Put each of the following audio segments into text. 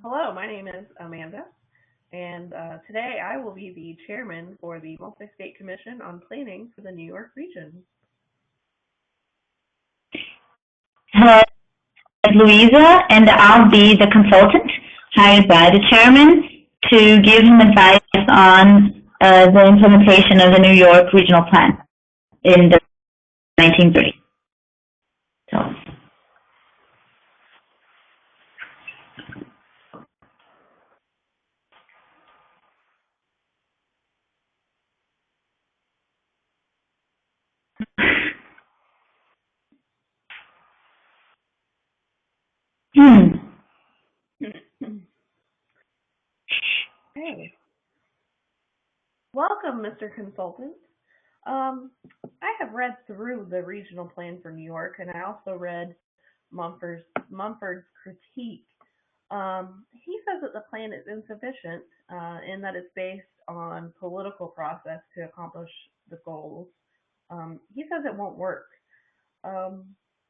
Hello, my name is Amanda, and today I will be the chairman for the Multi-State Commission on Planning for the New York region. Hello, Louisa, and I'll be the consultant hired by the chairman to give him advice on the implementation of the New York Regional Plan in the 1930s. So. Hey, welcome, Mr. Consultant. I have read through the regional plan for New York, and I also read Mumford's critique. He says that the plan is insufficient in that it's based on political process to accomplish the goals. He says it won't work.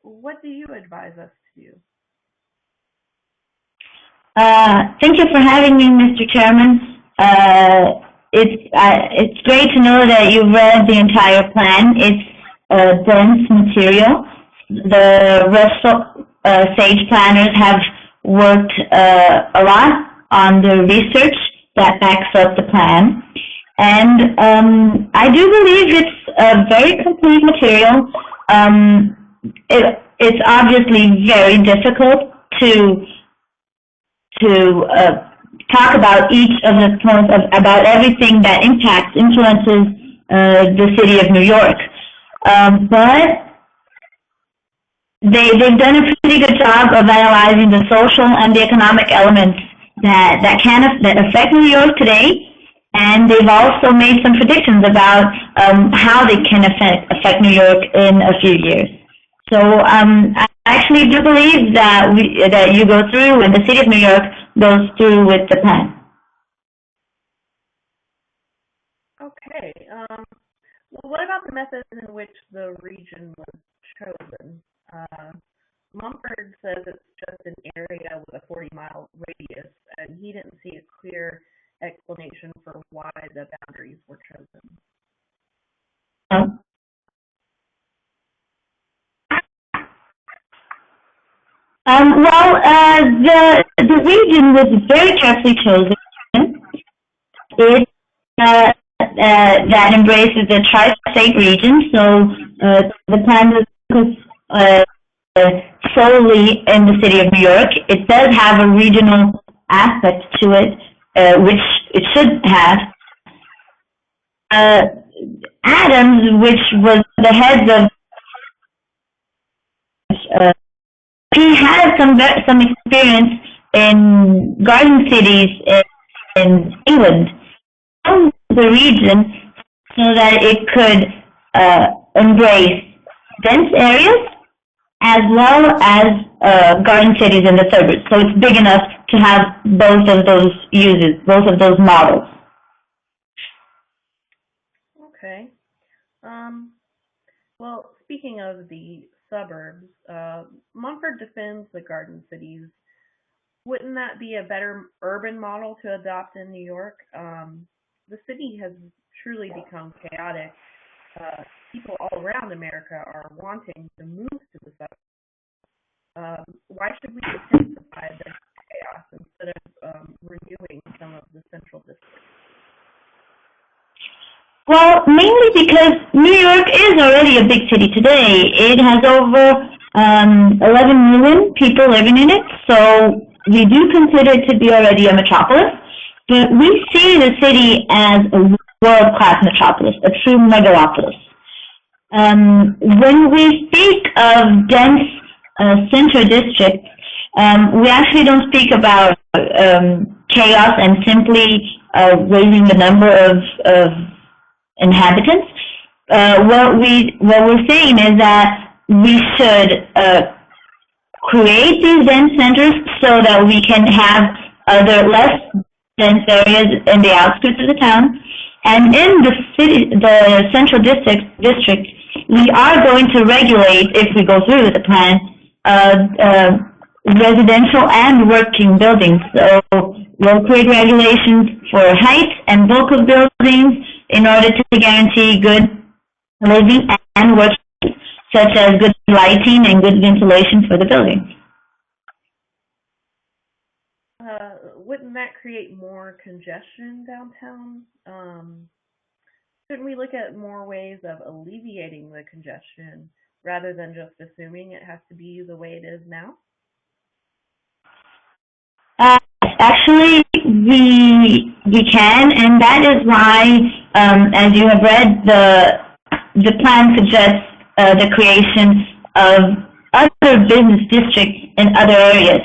What do you advise us to do? Thank you for having me, Mr. Chairman. It's great to know that you've read the entire plan. It's dense material. The sage planners have worked a lot on the research that backs up the plan. And I do believe it's a very complete material. It's obviously very difficult to talk about each of the points about everything that influences the city of New York. But they've done a pretty good job of analyzing the social and the economic elements that affect New York today, and they've also made some predictions about how they can affect New York in a few years. So I actually do believe that you go through, and the city of New York goes through with the plan. Okay. Well, what about the methods in which the region was chosen? Mumford says it's just an area with a 40-mile radius, and he didn't see a clear explanation for why the boundaries were chosen. The region was very carefully chosen. It that embraces the tri-state region, so the plan was solely in the city of New York. It does have a regional aspect to it, which it should have. Adams, which was the head of he had some experience in garden cities in England, the region, so that it could embrace dense areas as well as garden cities in the suburbs. So it's big enough to have both of those uses, both of those models. Okay. Well, speaking of the suburbs, Mumford defends the garden cities. Wouldn't that be a better urban model to adopt in New York? The city has truly become chaotic. People all around America are wanting to move to the suburbs. Why should we intensify the chaos instead of renewing some of the central districts? Well, mainly because New York is already a big city today. It has over 11 million people living in it, so we do consider it to be already a metropolis. But we see the city as a world-class metropolis, a true megalopolis. When we speak of dense center districts, we actually don't speak about chaos and simply raising the number of inhabitants. What we're saying is that we should create these dense centers so that we can have other less dense areas in the outskirts of the town. And in the city, the central district, we are going to regulate, if we go through with the plan, residential and working buildings. So we'll create regulations for height and bulk of buildings in order to guarantee good living and working, such as good lighting and good ventilation for the buildings. Wouldn't that create more congestion downtown? Shouldn't we look at more ways of alleviating the congestion rather than just assuming it has to be the way it is now? Actually, we can, and that is why, as you have read, the plan suggests the creation of other business districts in other areas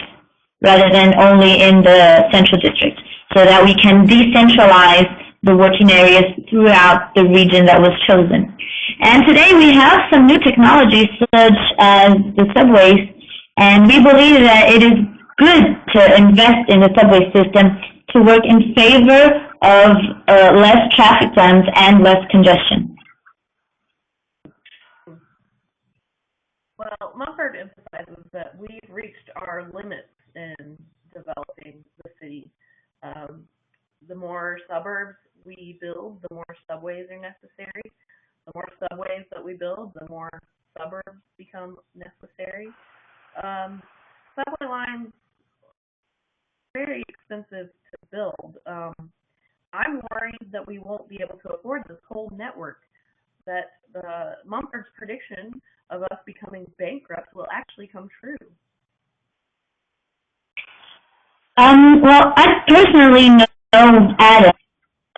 rather than only in the central district, so that we can decentralize the working areas throughout the region that was chosen. And today we have some new technologies such as the subways, and we believe that it is good to invest in the subway system to work in favor of less traffic jams and less congestion. Well, Mumford emphasizes that we've reached our limits in developing the city. The more suburbs we build, the more subways are necessary. The more subways that we build, the more suburbs become necessary. Subway lines are very expensive to build. I'm worried that we won't be able to afford this whole network, that Mumford's prediction of us becoming bankrupt will actually come true. Well, I personally know Adam.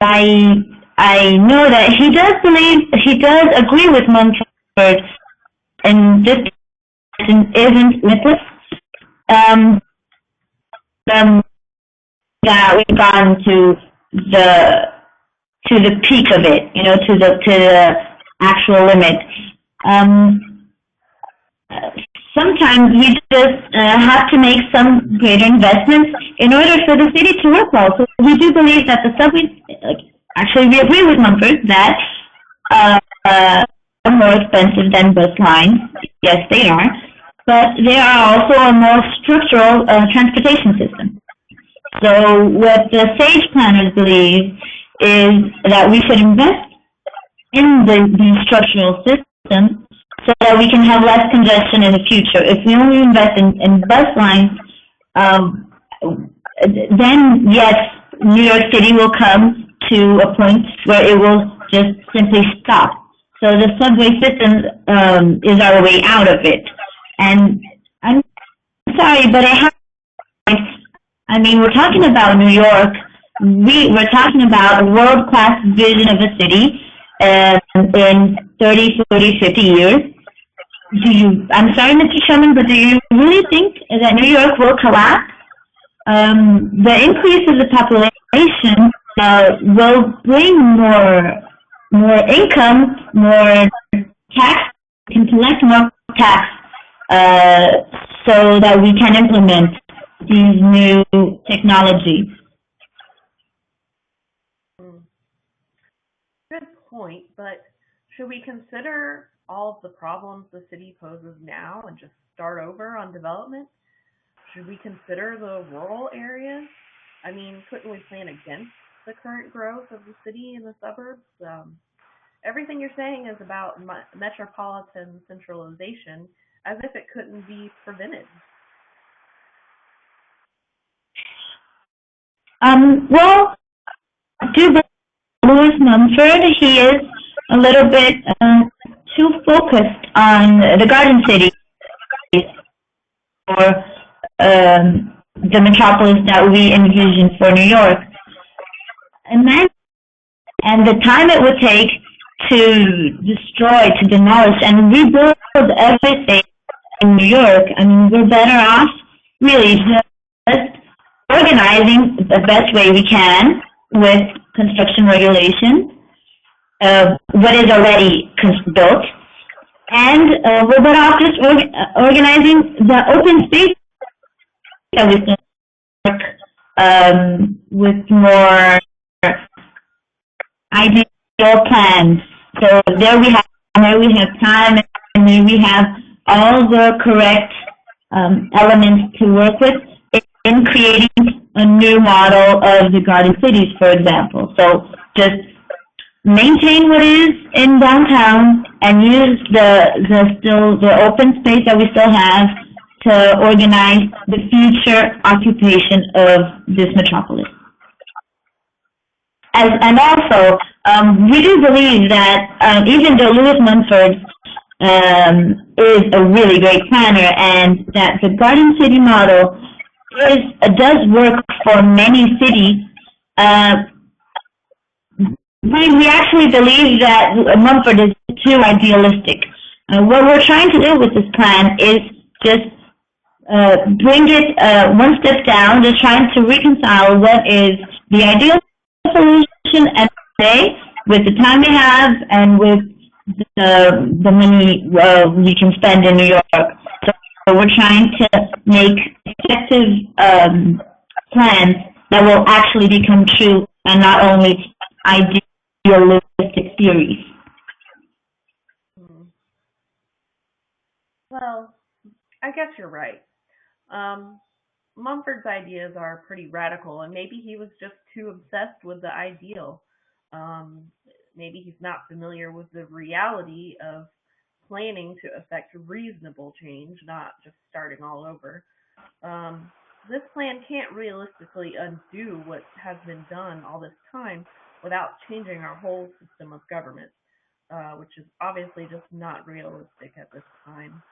I know that he does agree with Mumford, and this isn't limitless. That we've gone to the peak of it, to the actual limit. Sometimes we just have to make some greater investments in order for the city to work well. So we do believe that the subways, actually we agree with Mumford that are more expensive than bus lines. Yes, they are. But they are also a more structural transportation system. So what the SAGE planners believe is that we should invest in the structural system so that we can have less congestion in the future. If we only invest in bus lines, then yes, New York City will come to a point where it will just simply stop. So the subway system is our way out of it. And I'm sorry, but I mean, we're talking about New York. We're talking about a world-class vision of a city in 30, 40, 50 years. I'm sorry, Mr. Sherman, but do you really think that New York will collapse? The increase of the population will bring more income, more tax, we can collect more tax so that we can implement these new technologies. Good point, but should we consider all of the problems the city poses now and just start over on development? Should we consider the rural areas? I mean, couldn't we plan against the current growth of the city and the suburbs? Everything you're saying is about metropolitan centralization, as if it couldn't be prevented. Well, I do believe Louis Mumford, he is a little bit too focused on the garden city or the metropolis that we envision for New York. And the time it would take to destroy, to demolish, and rebuild everything in New York, I mean, we're better off really just organizing the best way we can with construction regulations, what is already built, and we're better off just organizing the open space that we can work with more ideal plans. So there we have time, and there we have all the correct elements to work with in creating a new model of the garden cities, for example. So just maintain what is in downtown and use the open space that we still have to organize the future occupation of this metropolis. And also, we do believe that even though Louis Mumford is a really great planner, and that the Garden City model does work for many cities, we actually believe that Mumford is too idealistic. What we're trying to do with this plan is just bring it one step down, just trying to reconcile what is the ideal solution and today with the time we have and with the money we can spend in New York. So we're trying to make effective plans that will actually become true and not only idealistic theories. Well, I guess you're right. Mumford's ideas are pretty radical, and maybe he was just too obsessed with the ideal. Maybe he's not familiar with the reality of planning to effect reasonable change, not just starting all over. This plan can't realistically undo what has been done all this time without changing our whole system of government, which is obviously just not realistic at this time.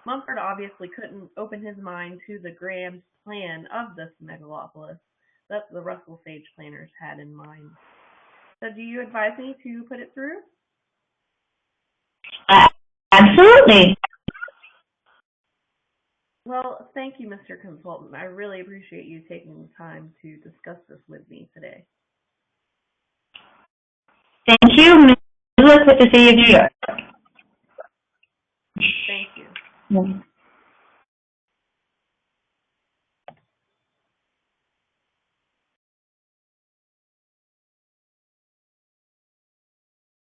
Mumford obviously couldn't open his mind to the grand plan of this megalopolis that the Russell Sage planners had in mind. So do you advise me to put it through? Absolutely. Well, thank you, Mr. Consultant. I really appreciate you taking the time to discuss this with me today. Thank you. Good luck with the City of New York. Thank you. Yeah.